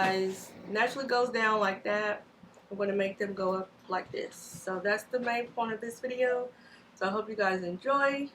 eyes naturally goes down like that. I'm going to make them go up like this. So that's the main point of this video. So I hope you guys enjoy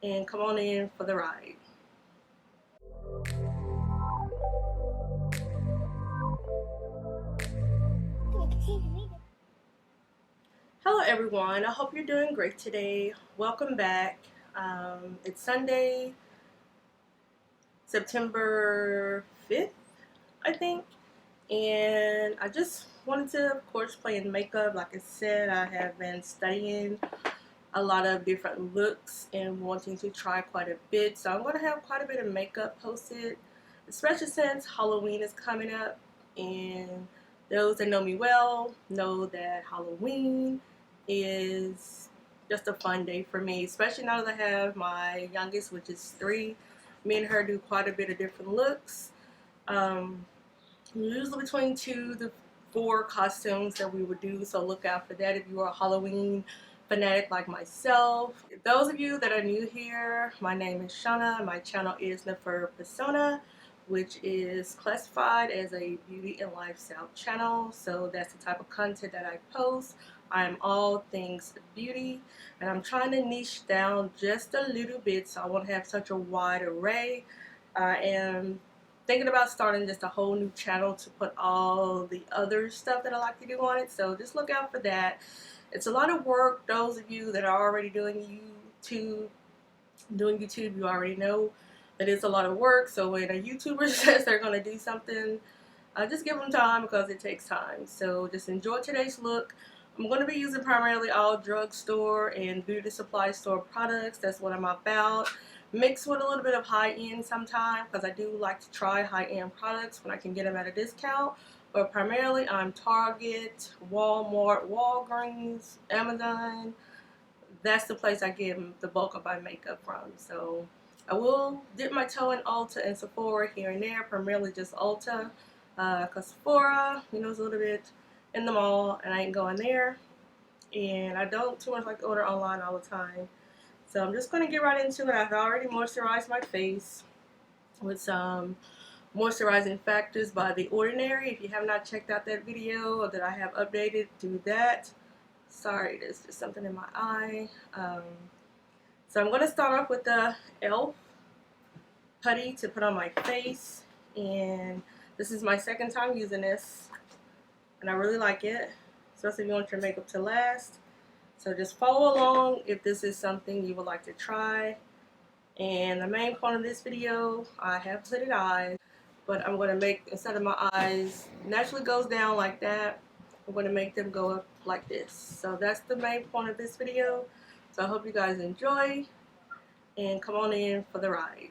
and come on in for the ride. Hello everyone, I hope you're doing great today. Welcome back. It's Sunday, September 5th, I think. And I just wanted to, of course, play in makeup. Like I said, I have been studying a lot of different looks and wanting to try quite a bit. So I'm going to have quite a bit of makeup posted, especially since Halloween is coming up. And those that know me well know that Halloween is just a fun day for me, especially now that I have my youngest, which is 3. Me and her do quite a bit of different looks. Usually between 2 to 4 costumes that we would do, so look out for that if you are a Halloween fanatic like myself. Those of you that are new here, my name is Shauna. My channel is Neferpersona, which is classified as a beauty and lifestyle channel. So that's the type of content that I post. I am all things beauty, and I'm trying to niche down just a little bit so I won't have such a wide array. I am thinking about starting just a whole new channel to put all the other stuff that I like to do on it, so just look out for that. It's a lot of work. Those of you that are already doing YouTube, you already know that it's a lot of work. So when a YouTuber says they're going to do something, just give them time because it takes time. So just enjoy today's look. I'm going to be using primarily all drugstore and beauty supply store products. That's what I'm about. Mixed with a little bit of high-end sometimes, because I do like to try high-end products when I can get them at a discount. But primarily I'm Target, Walmart, Walgreens, Amazon. That's the place I get the bulk of my makeup from. So I will dip my toe in Ulta and Sephora here and there, primarily just Ulta. Because Sephora, you know, is a little bit in the mall and I ain't going there. And I don't too much like to order online all the time. So I'm just going to get right into it. I've already moisturized my face with some moisturizing factors by The Ordinary. If you have not checked out that video that I have updated, do that. Sorry, there's just something in my eye. So I'm going to start off with the e.l.f. putty to put on my face. And this is my second time using this. And I really like it, especially if you want your makeup to last. So just follow along if this is something you would like to try. And the main point of this video, I have hooded eyes, but I'm going to make, instead of my eyes naturally goes down like that, I'm going to make them go up like this. So that's the main point of this video. So I hope you guys enjoy and come on in for the ride.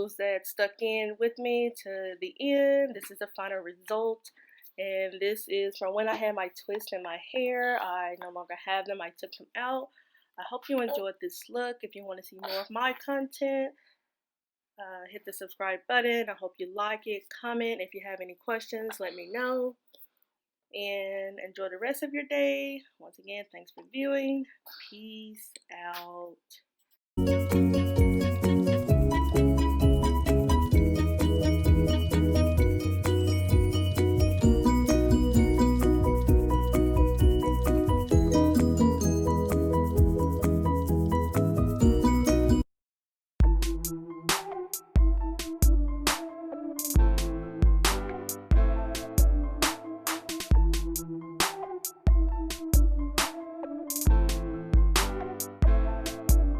those that stuck in with me to the end, this is the final result. And this is from when I had my twist in my hair. I no longer have them. I took them out. I hope you enjoyed this look. If you want to see more of my content, hit the subscribe button. I hope you like it. Comment. If you have any questions, let me know. And enjoy the rest of your day. Once again, thanks for viewing. Peace out.